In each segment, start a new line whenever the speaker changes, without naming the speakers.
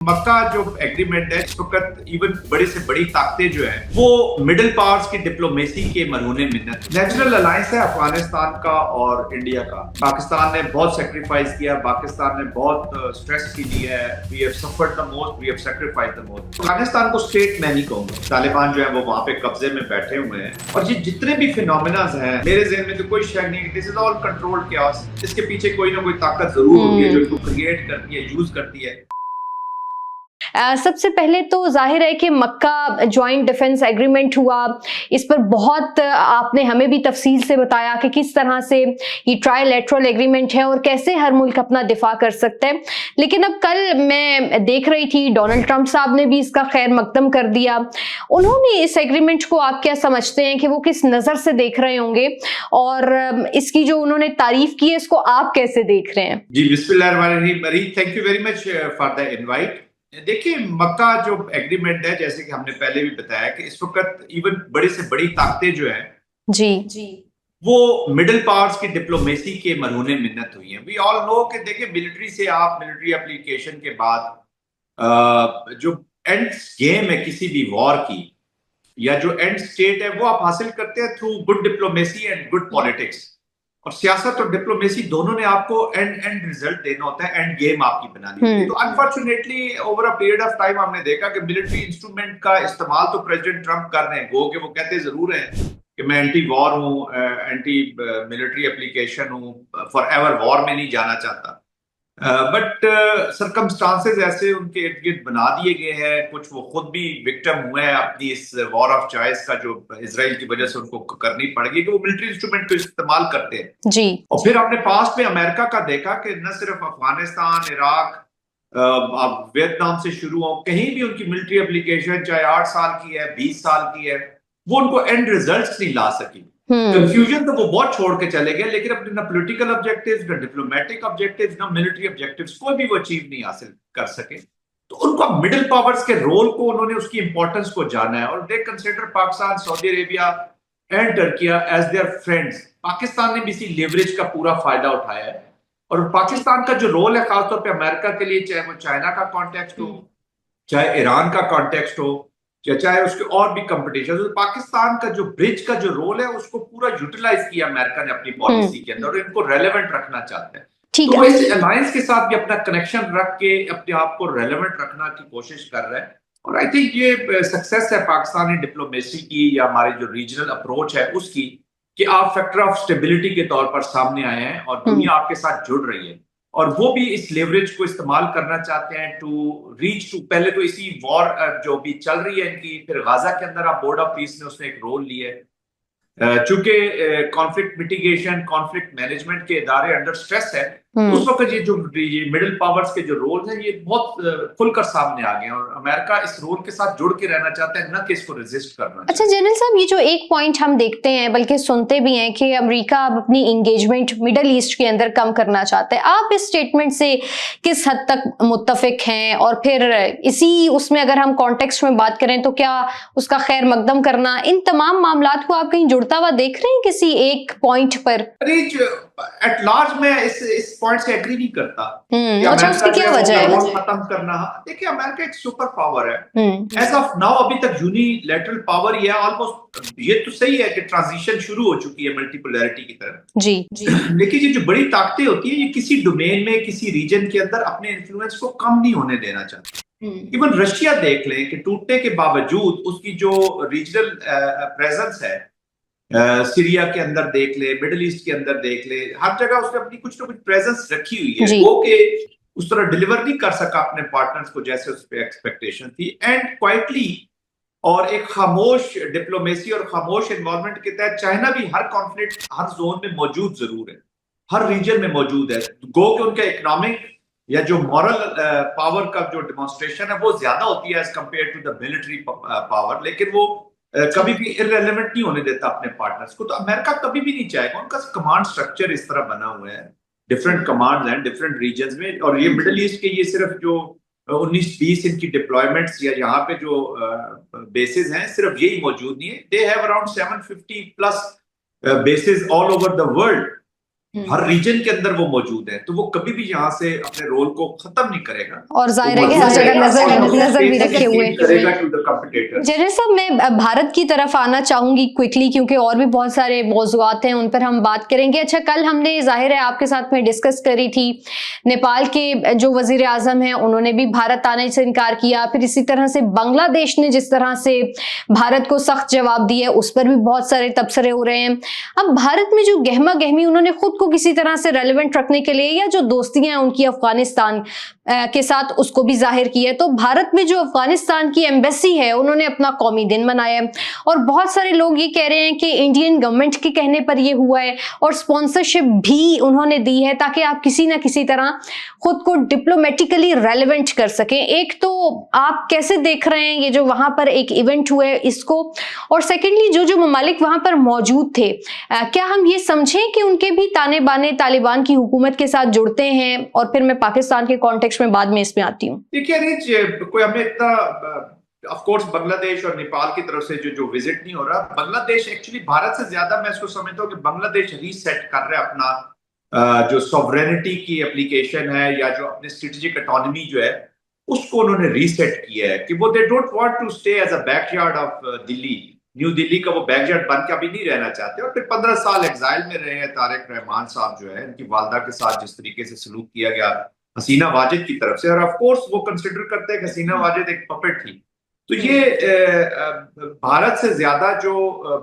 मक्का जो एग्रीमेंट है इस वक्त इवन बड़ी से बड़ी ताकतें जो है वो मिडिल पावर्स की डिप्लोमेसी के मरहूने मिन्नत। नेचुरल अलायंस है अफगानिस्तान का और इंडिया का। पाकिस्तान ने बहुत सेक्रीफाइस किया, पाकिस्तान ने बहुत स्ट्रेस की ली है। We have suffered the most, we have sacrificed the most. Afghanistan को स्टेट मैं नहीं कहूंगा, तालिबान जो है वो वहां पे कब्जे में बैठे हुए हैं और ये जितने भी फिनोमिनाज हैं मेरे ज़हन में तो कोई शक नहीं, this is all controlled chaos। इसके पीछे कोई ना कोई ताकत जरूर होती है जो इनको क्रिएट करती है, यूज करती है।
सबसे पहले तो जाहिर है कि मक्का जॉइंट डिफेंस एग्रीमेंट हुआ, इस पर बहुत आपने हमें भी तफसील से बताया कि किस तरह से ये ट्राइलेटरल एग्रीमेंट है और कैसे हर मुल्क अपना दिफा कर सकता है। लेकिन अब कल मैं देख रही थी डोनाल्ड ट्रंप साहब ने भी इसका खैर मकदम कर दिया। उन्होंने इस एग्रीमेंट को आप क्या समझते हैं कि वो किस नज़र से देख रहे होंगे और इसकी जो उन्होंने तारीफ की है इसको आप कैसे देख रहे हैं?
जी बिस्मिल्लाहिर्रहमानिर्रहीम, thank you very much for the invite. देखिए मक्का जो एग्रीमेंट है, जैसे कि हमने पहले भी बताया कि इस वक्त इवन बड़ी से बड़ी ताकतें जो है
जी
वो मिडिल पावर्स की डिप्लोमेसी के मरहूने मिन्नत हुई है। वी ऑल नो कि देखिए मिलिट्री से आप मिलिट्री एप्लीकेशन के बाद जो एंड गेम है किसी भी वॉर की या जो एंड स्टेट है वो आप हासिल करते हैं through good diplomacy and good politics. और सियासत और डिप्लोमेसी दोनों ने आपको एंड रिजल्ट देना होता है, एंड गेम आपकी बनानी होती है। तो unfortunately over a period of time हमने देखा कि मिलिट्री इंस्ट्रूमेंट का इस्तेमाल तो प्रेसिडेंट ट्रंप कर रहे हैं, गो के वो कहते जरूर हैं कि मैं एंटी वॉर हूँ, एंटी मिलिट्री एप्लीकेशन हूँ, फॉर एवर वॉर में नहीं जाना चाहता। बट सरकमस्टांसेस ऐसे उनके इर्द गिर्द बना दिए गए हैं, कुछ वो खुद भी विक्टिम हुए हैं अपनी इस वॉर ऑफ चॉइस का जो इजराइल की वजह से उनको करनी पड़ गई कि वो मिलिट्री इंस्ट्रूमेंट को इस्तेमाल करते हैं
जी।
और फिर हमने पास्ट में अमेरिका का देखा कि न सिर्फ अफगानिस्तान, इराक, अब वियतनाम से शुरू हो, कहीं भी उनकी मिलिट्री एप्लीकेशन चाहे 8 साल की है, 20 साल की है, वो उनको एंड रिजल्ट्स नहीं ला सकी। कंफ्यूजन तो वो बहुत छोड़ के चले गए, लेकिन अपने ना पॉलिटिकल ऑब्जेक्टिव्स, ना डिप्लोमेटिक ऑब्जेक्टिव्स, ना मिलिट्री ऑब्जेक्टिव्स कोई भी वो अचीव नहीं हासिल कर सके। तो उनको मिडिल पावर्स के रोल को उन्होंने उसकी इंपॉर्टेंस को जाना है और they consider Pakistan, Saudi Arabia and Turkiye as their friends. Pakistan ने भी इसी लेवरेज का पूरा फायदा उठाया है और पाकिस्तान का जो रोल है खासतौर पर अमेरिका के लिए, चाहे वो चाइना का कॉन्टेक्स्ट हो, चाहे ईरान का कॉन्टेक्स्ट हो, चाहे उसके और भी कंपटीशन, तो पाकिस्तान का जो ब्रिज का जो रोल है उसको पूरा यूटिलाइज किया अमेरिका ने अपनी पॉलिसी के अंदर और इनको रेलेवेंट रखना चाहते हैं। तो वो इस अलायंस के साथ भी अपना कनेक्शन रख के अपने आप को रेलेवेंट रखना की कोशिश कर रहे हैं और आई थिंक ये सक्सेस है पाकिस्तानी डिप्लोमेसी की या हमारी जो रीजनल अप्रोच है उसकी कि आप फैक्टर ऑफ स्टेबिलिटी के तौर पर सामने आए हैं और दुनिया आपके साथ जुड़ रही है और वो भी इस लेवरेज को इस्तेमाल करना चाहते हैं टू रीच टू। पहले तो इसी वॉर जो भी चल रही है इनकी, फिर गाजा के अंदर आप बोर्ड ऑफ पीस ने उसने एक रोल लिया है। चूंकि कॉन्फ्लिक्ट मिटिगेशन, कॉन्फ्लिक्ट मैनेजमेंट के इदारे अंडर स्ट्रेस है, उस वक्त ये मिडिल पावर्स के जो रोल हैं ये बहुत खुलकर सामने आ गए हैं और अमेरिका इस रोल के साथ जुड़ के रहना चाहता है, न कि इसको रेजिस्ट करना।
अच्छा जनरल साहब, ये जो एक पॉइंट हम देखते हैं बल्कि सुनते भी हैं कि अमेरिका अब अपनी एंगेजमेंट मिडल ईस्ट के अंदर कम करना चाहता है, आप इस स्टेटमेंट से किस हद तक मुत्तफिक हैं? और फिर इसी उसमें अगर हम कॉन्टेक्स्ट में बात करें तो क्या उसका खैर मकदम करना, इन तमाम मामलात को आप कहीं जुड़ता हुआ देख रहे हैं किसी एक पॉइंट पर?
एट लार्ज मैं इस पॉइंट से एग्री नहीं करता।
अच्छा, उसकी क्या वजह है?
खत्म करना, देखिए अमेरिका एक सुपर पावर है एज ऑफ नाउ, अभी तक यूनिलैटरल पावर ही है ऑलमोस्ट। ये तो सही है कि ट्रांजिशन शुरू हो चुकी है मल्टीपोलैरिटी की तरफ जी लेकिन ये जो बड़ी ताकतें होती है ये किसी डोमेन में, किसी रीजन के अंदर अपने इन्फ्लुएंस को कम नहीं होने देना चाहती। इवन रशिया देख लें कि टूटने के बावजूद उसकी जो रीजनल प्रेजेंस है, सीरिया के अंदर देख ले, मिडिल ईस्ट के अंदर देख ले, हर जगह उसने अपनी कुछ ना कुछ प्रेजेंस रखी हुई है। वो के उस तरह डिलीवर नहीं कर सका अपने पार्टनर्स को जैसे उस पर एक्सपेक्टेशन थी, एंड क्वाइटली और एक खामोश डिप्लोमेसी और खामोश इन्वॉल्वमेंट के तहत चाइना भी हर कॉन्फ्लिक्ट, हर जोन में मौजूद जरूर है, हर रीजन में मौजूद है। गो के उनका इकोनॉमिक या जो मॉरल पावर का जो डिमॉन्स्ट्रेशन है वो ज्यादा होती है as compare to the military power, लेकिन वो कभी भी इररेलेवेंट नहीं होने देता अपने पार्टनर्स को। तो अमेरिका कभी भी नहीं चाहेगा, उनका कमांड स्ट्रक्चर इस तरह बना हुआ है, डिफरेंट कमांड्स हैं डिफरेंट रीजन्स में, और ये मिडिल ईस्ट के ये सिर्फ जो 19-20 इनकी डिप्लॉयमेंट्स या यहाँ पे जो बेसिस हैं सिर्फ यही मौजूद नहीं है, they have around 750 plus bases all over the world हर रीजन के अंदर वो मौजूद है, तो वो कभी भी यहाँ से अपने रोल को खत्म नहीं करेगा
और जाहिर है कि हर जगह नजर भी रखे हुए
करेगा टू द कंपटीटर।
जैसे साहब, मैं भारत की तरफ आना चाहूंगी क्विकली, क्योंकि और भी बहुत सारे मौजूआत हैं, उन पर हम बात करेंगे। अच्छा, कल हमने जाहिर है आपके साथ में डिस्कस करी थी, नेपाल के जो वजीर आजम हैं उन्होंने भी भारत आने से इनकार किया, फिर इसी तरह से बांग्लादेश ने जिस तरह से भारत को सख्त जवाब दिया, उस पर भी बहुत सारे तबसरे हो रहे हैं। अब भारत में जो गहमा गहमी उन्होंने खुद को किसी तरह से रेलेवेंट रखने के लिए, या जो दोस्तियां हैं उनकी अफगानिस्तान के साथ, उसको भी जाहिर किया है। तो भारत में जो अफगानिस्तान की एम्बेसी है उन्होंने अपना कौमी दिन मनाया है, और बहुत सारे लोग ये कह रहे हैं कि इंडियन गवर्नमेंट के कहने पर ये हुआ है, और स्पॉन्सरशिप भी उन्होंने दी है ताकि आप किसी ना किसी तरह खुद को डिप्लोमेटिकली रेलेवेंट कर सकें। एक तो आप कैसे देख रहे हैं ये जो वहां पर एक इवेंट हुआ है इसको, और सेकेंडली जो जो ममालिक वहां पर मौजूद थे, क्या हम ये समझें कि उनके भी ताने बाने तालिबान की हुकूमत के साथ जुड़ते हैं? और फिर मैं पाकिस्तान के कॉन्टेक्स्ट में बाद में इसमें आती हूँ।
देखिए, कोई हमें इतना ऑफ कोर्स बांग्लादेश और नेपाल की तरफ से जो विजिट नहीं हो रहा, बांग्लादेश एक्चुअली भारत से ज्यादा मैं इसको समझता हूँ कि बांग्लादेश रीसेट कर रहा है अपना जो सॉवरेनिटी की एप्लीकेशन है, या जो अपने स्ट्रेटेजिक ऑटोनॉमी जो है उसको उन्होंने रीसेट किया है कि वो they don't want to stay as a backyard of Delhi. New Delhi का वो बैकयार्ड बन के अभी नहीं रहना चाहते। और फिर 15 साल एग्जाइल में रहे हैं तारिक रहमान साहब जो है, इनकी वालदा के साथ जिस तरीके से सलूक किया गया हसीना वाजिद की तरफ से, और ऑफ कोर्स वो कंसिडर करते हैं कि हसीना वाजिद एक पपेट थी। तो ये भारत से ज्यादा जो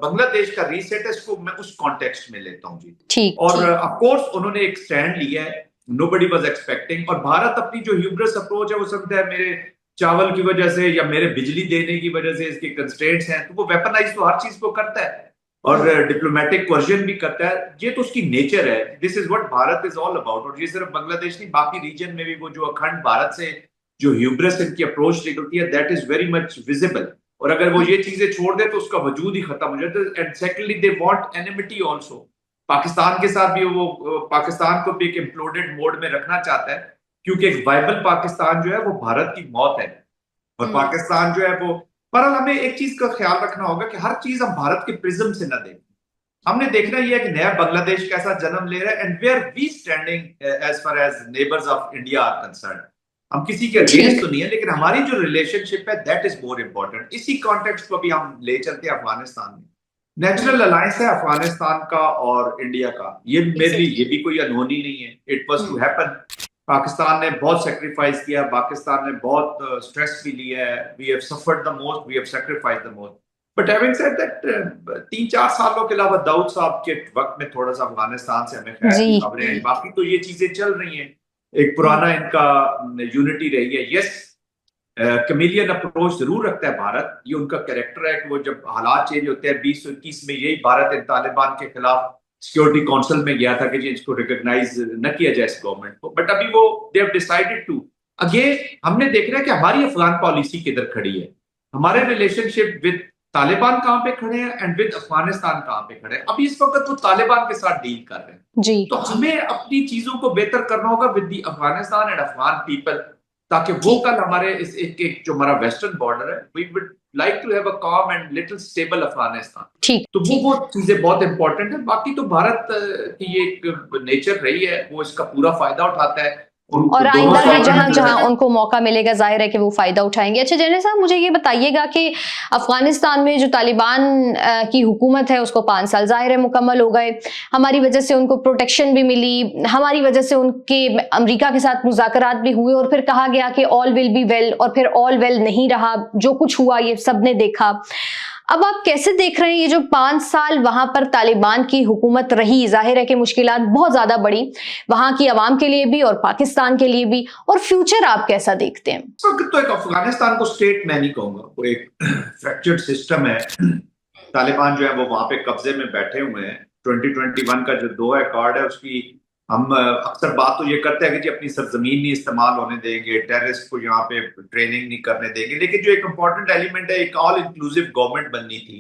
बांग्लादेश का रीसेट है, इसको मैं उस कॉन्टेक्स्ट में लेता हूँ जी। और ऑफ कोर्स उन्होंने एक स्टैंड लिया है, नोबडी वाज एक्सपेक्टिंग। और भारत अपनी जो ह्यूब्रिस अप्रोच है वो समझता है मेरे चावल की वजह से या मेरे बिजली देने की वजह से इसके कंस्ट्रेंट्स हैं, तो वो वेपनाइज तो हर चीज को करता है और डिप्लोमेटिक क्वेश्चन भी करता है। ये तो उसकी नेचर है। This is what Bharat is all about. और ये सिर्फ बांग्लादेश नहीं, बाकी रीजन में भी वो जो अखंड भारत से जो ह्यूब्रिस इनकी अप्रोच निकलती है, that is very much visible. और अगर वो ये चीजें छोड़ दे तो उसका वजूद ही खत्म हो जाता है। And secondly they want enmity also. Pakistan के साथ भी वो पाकिस्तान को भी एक इम्प्लोडेड मोड में रखना चाहता है, क्योंकि एक वाइबल पाकिस्तान जो है वो भारत की मौत है। और पाकिस्तान जो है वो, पर हमें एक चीज का ख्याल रखना होगा कि हर चीज हम भारत के प्रिज्म से ना देखें। हमने देखना यह है कि नया बांग्लादेश कैसा जन्म ले रहा है, and where we standing as far as neighbours of India are concern. हम किसी के अगेंस्ट तो नहीं है, लेकिन हमारी जो रिलेशनशिप है दैट इज मोर इम्पोर्टेंट। इसी कॉन्टेक्स्ट को भी हम ले चलते हैं अफगानिस्तान में। नेचुरल अलायंस है अफगानिस्तान का और इंडिया का, ये मेरे लिए ये भी कोई अनहोनी नहीं है। It was to happen. Pakistan ने बहुत सेक्रीफाइस किया, पाकिस्तान ने बहुत स्ट्रेस भी लिया है। We have suffered the most, we have sacrificed the most. But having said that, 3-4 सालों के अलावा दाऊद साहब के वक्त में थोड़ा सा अफगानिस्तान से हमें खैर की खबरें आई, बाकी तो ये चीजें चल रही हैं। एक पुराना इनका यूनिटी रही है। यस, कमेलियन अप्रोच जरूर रखता है भारत, ये उनका कैरेक्टर है कि वो जब हालात चेंज होते हैं 2021 में यही भारत तालिबान के खिलाफ सिक्योरिटी काउंसिल में गया था कि जी इसको रिकॉग्नाइज न किया जाए इस गवर्नमेंट को। बट अभी वो they have decided to again. हमने देख रहा है कि हमारी अफगान पॉलिसी किधर खड़ी है, हमारे रिलेशनशिप विद तालिबान कहाँ पे खड़े हैं एंड विद अफगानिस्तान कहाँ पे खड़े हैं। अभी इस वक्त वो तालिबान के साथ डील कर रहे हैं जी। तो हमें अपनी चीजों को बेहतर करना होगा with the Afghanistan and Afghan people, ताकि वो कल हमारे इस एक जो हमारा वेस्टर्न बॉर्डर है, we would like to have a calm and little stable Afghanistan. ठीक, तो वो चीजें बहुत इंपॉर्टेंट है। बाकी तो भारत की ये एक नेचर रही है, वो इसका पूरा फायदा उठाता है
और आइंदा भी जहां जहां उनको मौका मिलेगा जाहिर है कि वो फायदा उठाएंगे। अच्छा जैने साहब, मुझे ये बताइएगा कि अफगानिस्तान में जो तालिबान की हुकूमत है उसको 5 साल जाहिर है मुकम्मल हो गए। हमारी वजह से उनको प्रोटेक्शन भी मिली, हमारी वजह से उनके अमेरिका के साथ मुज़ाकरात भी हुए, और फिर कहा गया कि ऑल विल बी वेल, और फिर ऑल वेल नहीं रहा। जो कुछ हुआ ये सबने देखा। अब आप कैसे देख रहे हैं ये जो 5 साल वहां पर तालिबान की हुकूमत रही? जाहिर है कि मुश्किलात बहुत ज्यादा बढ़ी वहां की आवाम के लिए भी और पाकिस्तान के लिए भी, और फ्यूचर आप कैसा देखते हैं?
तो एक अफगानिस्तान को स्टेट मैं नहीं कहूंगा, वो एक फ्रैक्चर्ड सिस्टम है। तालिबान जो है वो वहां पे कब्जे में बैठे हुए हैं। 2021 का जो दोहा कार्ड है उसकी हम अक्सर बात तो ये करते हैं कि जी अपनी सरजमीन नहीं इस्तेमाल होने देंगे, टेररिस्ट को यहाँ पे ट्रेनिंग नहीं करने देंगे। लेकिन जो एक इम्पोर्टेंट एलिमेंट है, एक ऑल इंक्लूसिव गवर्नमेंट बननी थी।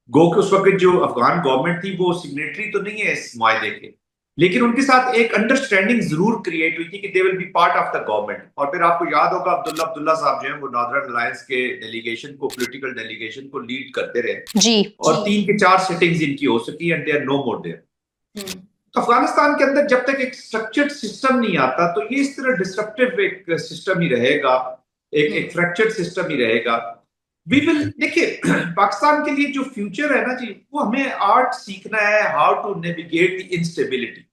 गो कि उस वक्त जो अफगान गवर्नमेंट थी वो सिग्नेटरी तो नहीं है इस मुआहदे के, लेकिन उनके साथ एक अंडरस्टैंडिंग जरूर क्रिएट हुई थी कि they will be part of the government. और फिर आपको याद होगा अब्दुल्ला साहब जो है वो नॉर्दर्न अलायंस के डेलीगेशन को, पॉलिटिकल डेलीगेशन को लीड करते रहे जी, और 3 के 4 सिटिंग्स इनकी हो सकी and they are no more there. Afghanistan के अंदर जब तक एक स्ट्रक्चर्ड सिस्टम नहीं आता तो ये इस तरह डिसरप्टिव एक सिस्टम ही रहेगा, एक फ्रैक्चर्ड सिस्टम ही रहेगा। वी विल देखिए पाकिस्तान के लिए जो फ्यूचर है ना जी, वो हमें आर्ट सीखना है, how to navigate the instability.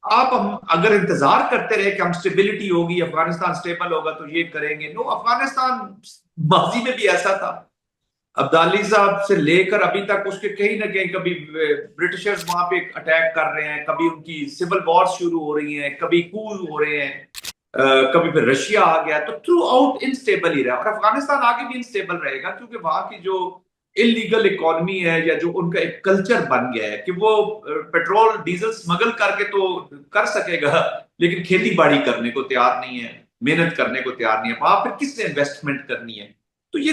हम अगर इंतजार करते रहे कि हम स्टेबिलिटी होगी, अफगानिस्तान स्टेबल होगा तो ये करेंगे, नो, अफगानिस्तान माजी में भी ऐसा था। अब्दाली साहब से लेकर अभी तक उसके कहीं ना कहीं कभी ब्रिटिशर्स वहां पे अटैक कर रहे हैं, कभी उनकी सिविल वॉर शुरू हो रही हैं, कभी कू हो रहे हैं, कभी फिर रशिया आ गया, तो थ्रू आउट इनस्टेबल ही रहा। और अफगानिस्तान आगे भी इनस्टेबल रहेगा क्योंकि वहां की जो इलीगल इकोनॉमी है या जो उनका एक कल्चर बन गया है कि वो पेट्रोल डीजल स्मगल करके तो कर सकेगा लेकिन खेती बाड़ी करने को तैयार नहीं है, मेहनत करने को तैयार नहीं है। वहां फिर किसने इन्वेस्टमेंट करनी है? तो ये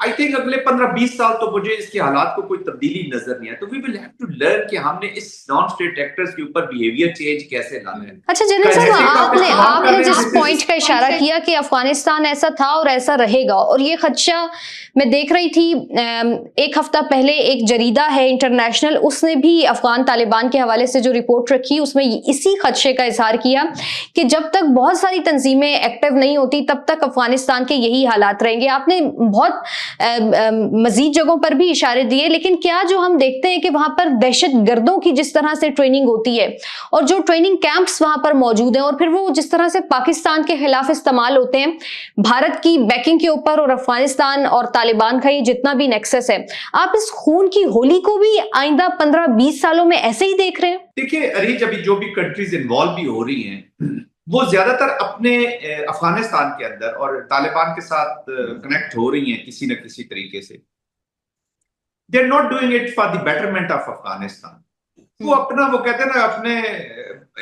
आई थिंक अगले 15-20 साल तो मुझे इसके हालात को कोई तब्दीली नजर नहीं है। तो we will have to learn कि हमने इस नॉन स्टेट एक्टर्स के ऊपर बिहेवियर चेंज कैसे लाना है।
अच्छा जनरल साहब, आपने जिस पॉइंट का इशारा किया कि अफगानिस्तान ऐसा था और ऐसा रहेगा, और ये खदशा मैं देख रही थी एक हफ्ता पहले एक जरीदा है इंटरनेशनल, उसने भी अफगान तालिबान के हवाले से जो रिपोर्ट रखी उसमें इसी खदशे का इजहार किया कि जब तक बहुत सारी तंजीमें एक्टिव नहीं होती तब तक अफगानिस्तान के यही हालात रहेंगे। आपने बहुत मजीद जगहों पर भी इशारे दिए, लेकिन क्या जो हम देखते हैं कि वहां पर दहशत गर्दों की जिस तरह से ट्रेनिंग होती है और जो ट्रेनिंग कैंप्स वहां पर मौजूद हैं और फिर वो जिस तरह से पाकिस्तान के खिलाफ इस्तेमाल होते हैं भारत की बैकिंग के ऊपर, और अफगानिस्तान और तालिबान का ये जितना भी नेक्सस है, आप इस खून की होली को भी आइंदा 15-20 सालों में ऐसे ही देख रहे हैं?
देखिए अरीज, अभी जो भी कंट्रीज इन्वॉल्व भी हो रही हैं वो ज्यादातर अपने अफगानिस्तान के अंदर और तालिबान के साथ कनेक्ट हो रही हैं किसी न किसी तरीके से। They are not doing it for the betterment of Afghanistan. वो अपना, वो कहते हैं ना, अपने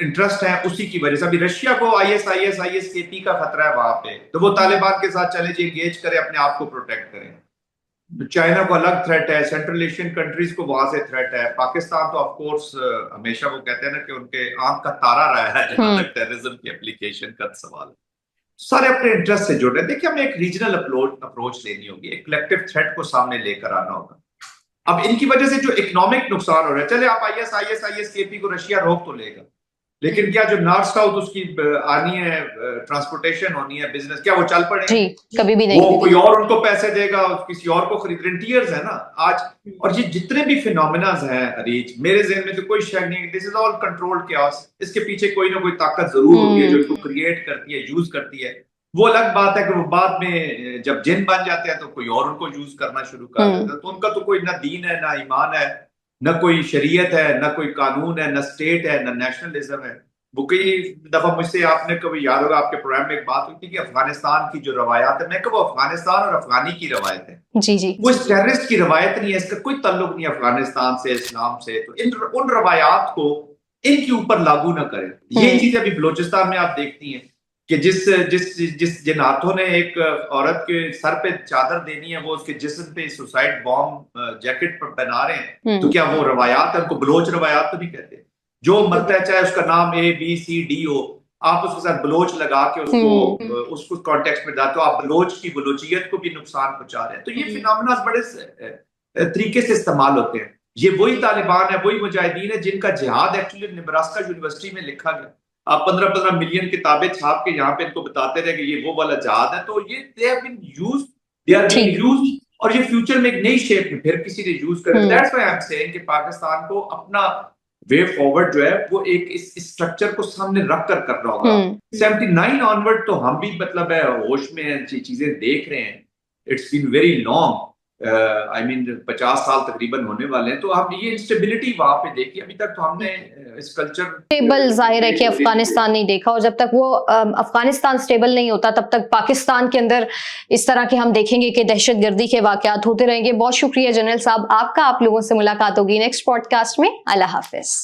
इंटरेस्ट है उसी की वजह से। अभी रशिया को ISKP का खतरा है वहां पे, तो वो तालिबान के साथ चले जी, एंगेज करे, अपने आप को प्रोटेक्ट करें। चाइना को अलग थ्रेट है, सेंट्रल एशियन कंट्रीज को वहां से थ्रेट है। पाकिस्तान तो ऑफ कोर्स हमेशा वो कहते हैं ना कि उनके आंख का तारा रहा है जहां तक टेररिज्म की एप्लीकेशन का सवाल है। सारे अपने इंटरेस्ट से जुड़ रहे हैं। देखिए हमें एक रीजनल अप्रोच लेनी होगी, एक कलेक्टिव थ्रेट को सामने लेकर आना होगा। अब इनकी वजह से जो इकोनॉमिक नुकसान हो रहा है, चले आप ISKP को रशिया रोक तो लेगा, लेकिन क्या जो नॉर्थ साउथ उसकी आनी है, ट्रांसपोर्टेशन होनी है, बिजनेस, क्या वो चल पड़े?
जी, कभी भी नहीं।
वो कोई और उनको पैसे देगा, किसी और को खरीद, रेंटियर्स है ना आज। और ये जितने भी फिनोमिनाज हैं अरीज, मेरे ज़हन में तो कोई शक नहीं, this is all controlled chaos। इसके पीछे कोई ना कोई ताकत जरूर होती है जो इसको क्रिएट करती है, यूज करती है। वो अलग बात है कि वो बाद में जब जिन बन जाते हैं तो कोई और उनको यूज करना शुरू कर देता है। तो उनका तो कोई ना दीन है, ना ईमान है, न कोई शरीयत है, न कोई कानून है, न स्टेट है, न नेशनलिज्म है। वो कई दफा मुझसे, आपने कभी याद होगा आपके प्रोग्राम में एक बात हुई थी कि अफगानिस्तान की जो रवायत है, मैं कहूँ अफगानिस्तान और अफगानी की रवायत है,
जी जी, वो
इस टेररिस्ट की रवायत नहीं है, इसका कोई ताल्लुक नहीं है अफगानिस्तान से, इस्लाम से। तो उन रवायात को इनके ऊपर लागू ना करें। ये चीज अभी बलोचिस्तान में आप देखती हैं कि जिन हाथों ने एक औरत के सर पे चादर देनी है, वो उसके जिस्म पे सुसाइड बॉम्ब जैकेट पर पहना रहे हैं, तो क्या वो रवायात है? उनको बलोच रवायात तो नहीं कहते। जो मरता है चाहे उसका नाम ABCD हो, आप उसके साथ बलोच लगा के उसको कॉन्टेक्स्ट में डालते हो, आप बलोच की बलोचियत को भी नुकसान पहुंचा रहे हैं। तो ये फिनोमेना बड़े तरीके से इस्तेमाल होते हैं। ये वही तालिबान है, वही मुजाहिदीन है जिनका जिहाद एक्चुअली नेब्रास्का यूनिवर्सिटी में लिखा गया। आप 15-15 मिलियन किताबें छाप के यहाँ पे इनको बताते रहे कि ये वो वाला जहाद है। तो ये दे आर बीइंग यूज्ड, और ये फ्यूचर में एक नई शेप में फिर किसी ने यूज कर। That's why I am saying कि पाकिस्तान को अपना वे फॉरवर्ड जो है वो एक इस स्ट्रक्चर को सामने रख कर करना होगा। 79 ऑनवर्ड तो हम भी मतलब है होश में चीजें देख रहे हैं। It's been very long, I mean 50 साल तकरीबन होने वाले हैं। तो हम ये इंस्टेबिलिटी वहां पे देखी, अभी तक तो हमने इस कल्चर
स्टेबल जाहिर है कि अफगानिस्तान नहीं देखा, और जब तक वो अफगानिस्तान स्टेबल नहीं होता तब तक पाकिस्तान के अंदर इस तरह के हम देखेंगे कि दहशतगर्दी के वाकयात होते रहेंगे। बहुत शुक्रिया जनरल साहब आपका, आप लोगों से मुलाकात होगी नेक्स्ट पॉडकास्ट में। अल्लाह हाफिज।